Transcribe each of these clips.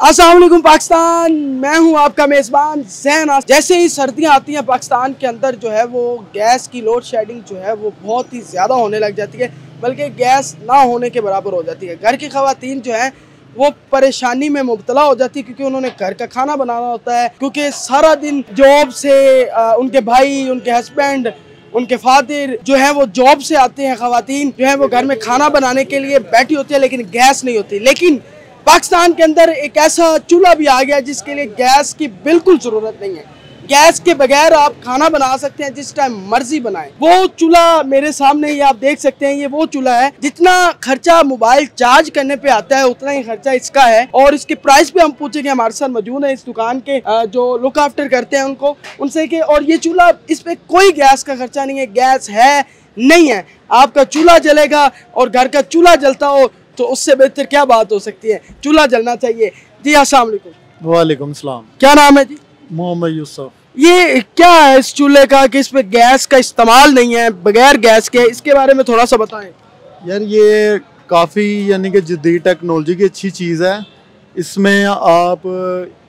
अस्सलाम वालेकुम पाकिस्तान, मैं हूं आपका मेज़बान ज़ैन। जैसे ही सर्दियां आती हैं पाकिस्तान के अंदर जो है वो गैस की लोड शेडिंग जो है वो बहुत ही ज़्यादा होने लग जाती है, बल्कि गैस ना होने के बराबर हो जाती है। घर की ख़वातीन जो है वो परेशानी में मुब्तला हो जाती है क्योंकि उन्होंने घर का खाना बनाना होता है, क्योंकि सारा दिन जॉब से उनके भाई, उनके हस्बैंड, उनके फादर जो है वो जॉब से आते हैं। ख़वातीन जो है वो घर में खाना बनाने के लिए बैठी होती है लेकिन गैस नहीं होती। लेकिन पाकिस्तान के अंदर एक ऐसा चूल्हा भी आ गया जिसके लिए गैस की बिल्कुल ज़रूरत नहीं है। गैस के बगैर आप खाना बना सकते हैं, जिस टाइम मर्जी बनाएं। वो चूल्हा मेरे सामने ही आप देख सकते हैं, ये वो चूल्हा है। जितना खर्चा मोबाइल चार्ज करने पे आता है उतना ही खर्चा इसका है। और इसके प्राइस पे हम पूछेंगे, हमारे साथ मौजूद है इस दुकान के जो लुक आफ्टर करते हैं उनसे कि और ये चूल्हा, इस पे कोई गैस का खर्चा नहीं है, गैस है नहीं है। आपका चूल्हा जलेगा और घर का चूल्हा जलता हो तो उससे बेहतर क्या बात हो सकती है। चूल्हा जलना चाहिए। जी अस्सलाम वालेकुम। वालेकुम सलाम। क्या नाम है जी? मोहम्मद यूसुफ। ये क्या है इस चूल्हे का कि इसमें गैस का इस्तेमाल नहीं है, बगैर गैस के, इसके बारे में थोड़ा सा बताएं। यार ये काफ़ी यानी कि जदीद टेक्नोलॉजी की अच्छी चीज़ है। इसमें आप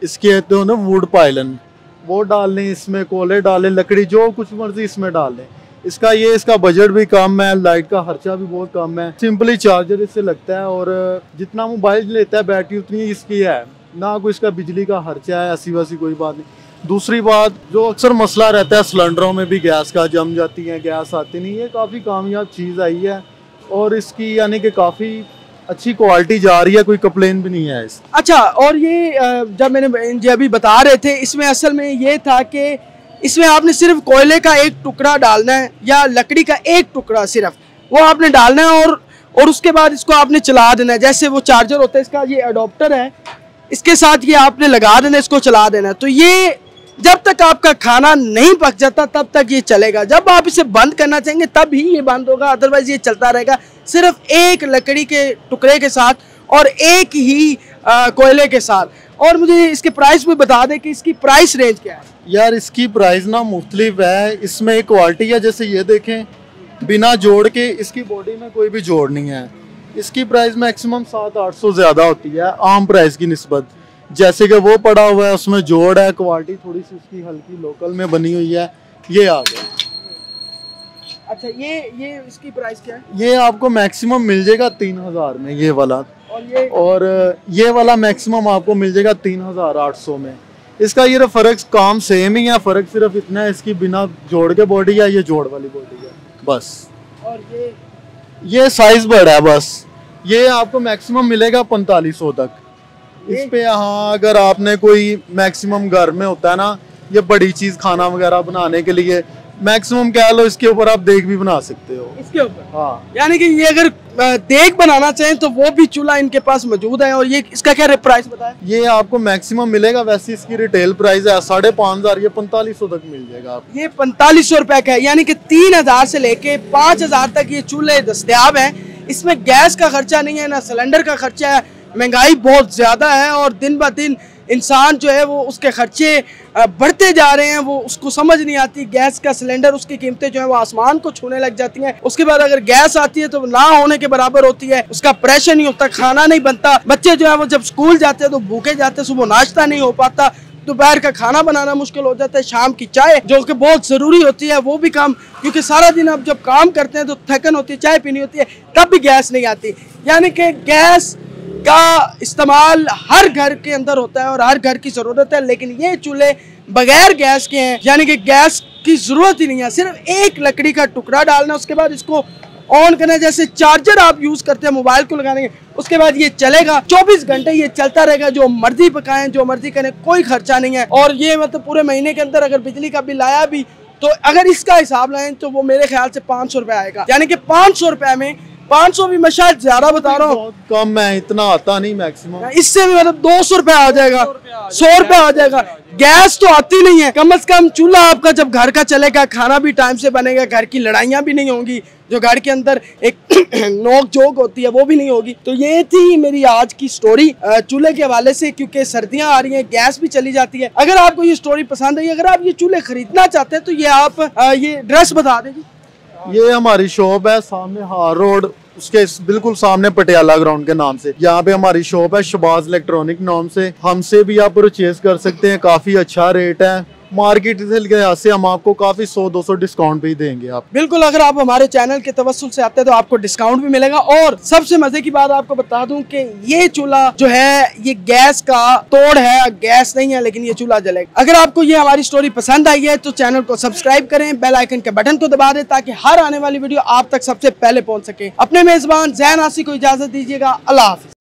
इसके कहते हो ना वुड पाइलन, वो डाल लें, इसमें कोयले डालें, लकड़ी, जो कुछ मर्जी इसमें डाल लें। इसका बजट भी कम है, लाइट का खर्चा भी बहुत कम है, सिंपली चार्जर इससे लगता है और जितना मोबाइल लेता है बैटरी उतनी इसकी है, ना कोई इसका बिजली का खर्चा है, ऐसी वैसी कोई बात नहीं। दूसरी बात, जो अक्सर मसला रहता है सिलेंडरों में भी गैस का, जम जाती है, गैस आती नहीं, ये काफ़ी कामयाब चीज़ आई है और इसकी यानी कि काफ़ी अच्छी क्वालिटी जा रही है, कोई कंप्लेन भी नहीं है इस। अच्छा, और ये जब मैंने अभी बता रहे थे, इसमें असल में ये था कि इसमें आपने सिर्फ कोयले का एक टुकड़ा डालना है या लकड़ी का एक टुकड़ा सिर्फ वो आपने डालना है और उसके बाद इसको आपने चला देना है। जैसे वो चार्जर होता है, इसका ये अडोप्टर है, इसके साथ ये आपने लगा देना, इसको चला देना है। तो ये जब तक आपका खाना नहीं पक जाता तब तक ये चलेगा। जब आप इसे बंद करना चाहेंगे तब ही ये बंद होगा, अदरवाइज ये चलता रहेगा सिर्फ एक लकड़ी के टुकड़े के साथ और एक ही कोयले के साथ। और मुझे इसके प्राइस भी बता दें कि इसकी प्राइस रेंज क्या है। यार इसकी प्राइस ना मुख्तलिफ है। इसमें एक क्वालिटी है, जैसे ये देखें, बिना जोड़ के इसकी बॉडी में कोई भी जोड़ नहीं है। इसकी प्राइस मैक्सिमम 700-800 ज़्यादा होती है आम प्राइस की निस्बत। जैसे कि वो पड़ा हुआ है, उसमें जोड़ है, क्वालिटी थोड़ी सी उसकी हल्की लोकल में बनी हुई है, ये आ गया। अच्छा, ये इसकी प्राइस क्या है? ये आपको मैक्सिमम मिल जाएगा 3000 में ये वाला, और ये वाला मैक्सिमम आपको मिल जाएगा 3800 में। इसका ये फ़र्क काम सेम ही है, फ़र्क सिर्फ इतना है, इसकी बिना जोड़ के बॉडी है, ये जोड़ वाली बॉडी है बस। और ये साइज बड़ा है बस। ये आपको मैक्सिमम मिलेगा 4500 तक इस पे। हाँ, अगर आपने कोई मैक्सिमम घर में होता है ना, ये बड़ी चीज़ खाना वगैरह बनाने के लिए मैक्सिमम कह लो, इसके ऊपर आप देग भी बना सकते हो इसके ऊपर। हाँ, यानी कि ये अगर देग बनाना चाहें तो वो भी चूल्हा इनके पास मौजूद है। और ये इसका क्या प्राइस बताया? ये आपको मैक्सिमम मिलेगा, वैसे इसकी रिटेल प्राइस है 5500, ये 4500 तक मिल जाएगा आपको। ये 4500 रुपए का है, यानी कि 3000 से लेके 5000 तक ये चूल्हे दस्तयाब हैं। इसमें गैस का खर्चा नहीं है, ना सिलेंडर का खर्चा है। महंगाई बहुत ज़्यादा है और दिन ब दिन इंसान जो है वो उसके खर्चे बढ़ते जा रहे हैं, वो उसको समझ नहीं आती। गैस का सिलेंडर, उसकी कीमतें जो है वो आसमान को छूने लग जाती हैं। उसके बाद अगर गैस आती है तो ना होने के बराबर होती है, उसका प्रेशर नहीं होता, खाना नहीं बनता। बच्चे जो है वो जब स्कूल जाते हैं तो भूखे जाते हैं, सुबह नाश्ता नहीं हो पाता, दोपहर का खाना बनाना मुश्किल हो जाता है, शाम की चाय जो कि बहुत ज़रूरी होती है वो भी कम, क्योंकि सारा दिन आप जब काम करते हैं तो थकन होती है, चाय पीनी होती है, तब भी गैस नहीं आती। यानी कि गैस का इस्तेमाल हर घर के अंदर होता है और हर घर की ज़रूरत है, लेकिन ये चूल्हे बगैर गैस के हैं, यानी कि गैस की ज़रूरत ही नहीं है। सिर्फ एक लकड़ी का टुकड़ा डालना, उसके बाद इसको ऑन करना, जैसे चार्जर आप यूज़ करते हैं मोबाइल को लगाने के, उसके बाद ये चलेगा 24 घंटे, ये चलता रहेगा। जो मर्जी पकाएं, जो मर्जी करें, कोई खर्चा नहीं है। और ये मतलब पूरे महीने के अंदर अगर बिजली का बिल आया भी तो अगर इसका हिसाब लाएं तो वो मेरे ख्याल से 500 रुपये आएगा। यानी कि 500 रुपये में, 500 भी मैं शायद ज्यादा बता रहा हूँ, बहुत कम है, इतना आता नहीं मैक्सिमम। इससे भी मतलब 200 रुपये आ जाएगा, 100 रुपये आ जाएगा। गैस तो आती नहीं है। कम से कम चूल्हा आपका जब घर का चलेगा, खाना भी टाइम से बनेगा, घर की लड़ाइयाँ भी नहीं होंगी, जो घर के अंदर एक नोक झोंक होती है वो भी नहीं होगी। तो ये थी मेरी आज की स्टोरी चूल्हे के हवाले से, क्योंकि सर्दियाँ आ रही हैं, गैस भी चली जाती है। अगर आपको ये स्टोरी पसंद आई, अगर आप ये चूल्हे खरीदना चाहते हैं तो ये आप ये एड्रेस बता देंगे। ये हमारी शॉप है सामने हार रोड, उसके बिल्कुल सामने पटियाला ग्राउंड के नाम से यहाँ पे हमारी शॉप है, शबाज इलेक्ट्रॉनिक नाम से। हमसे भी आप परचेज कर सकते हैं, काफी अच्छा रेट है। मार्केट के लिहाज से हम आपको काफी 100-200 डिस्काउंट भी देंगे। आप बिल्कुल, अगर आप हमारे चैनल के तवस्सुल से आते हैं तो आपको डिस्काउंट भी मिलेगा। और सबसे मजे की बात आपको बता दूं कि ये चूल्हा जो है ये गैस का तोड़ है, गैस नहीं है लेकिन ये चूल्हा जलेगा। अगर आपको ये हमारी स्टोरी पसंद आई है तो चैनल को सब्सक्राइब करें, बेल आइकन के बटन को दबा दें ताकि हर आने वाली वीडियो आप तक सबसे पहले पहुंच सके। अपने मेजबान ज़ैन आसी को इजाजत दीजिएगा। अल्लाह हाफिज।